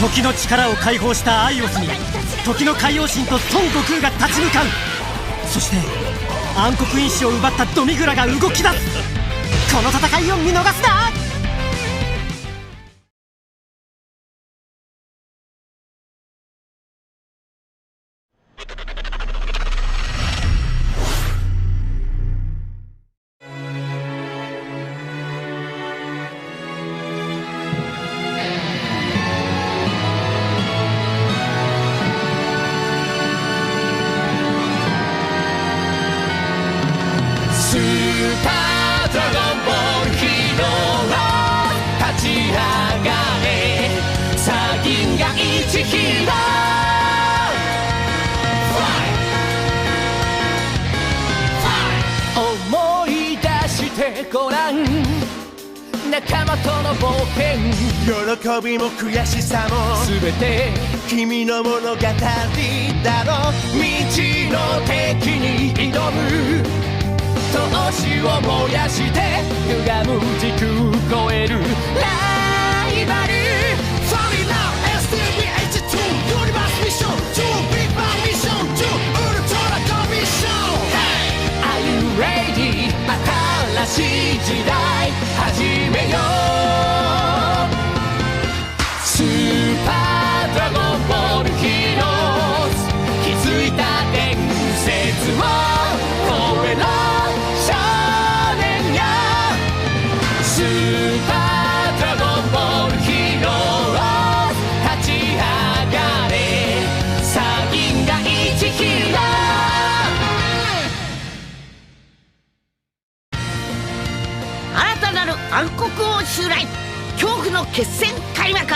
時の力を解放したアイオスに時の海王神と孫悟空が立ち向かう。そして暗黒因子を奪ったドミグラが動き出す。この戦いを見逃すな。スーパードラゴンボールヒーロー立ち上がれ、さあ銀河一ヒーロー。思い出してごらん、仲間との冒険、喜びも悔しさもすべて君の物語だろう。未知の敵に挑む、闘志を燃やして歪む時空超えるライバル。 Sorry now STV-H2 ユニバースミッション2ビッグバンミッション2ウルトラコンミッション。 Are you ready? 新しい時代始めよう。スーパードラゴンボールヒーローズ、気づいた伝説を超えろ少年よ。スーパードラゴンボールヒーロー立ち上がれ、さあ銀河一ヒーロー。新たなる暗黒王襲来、恐怖の決戦開幕。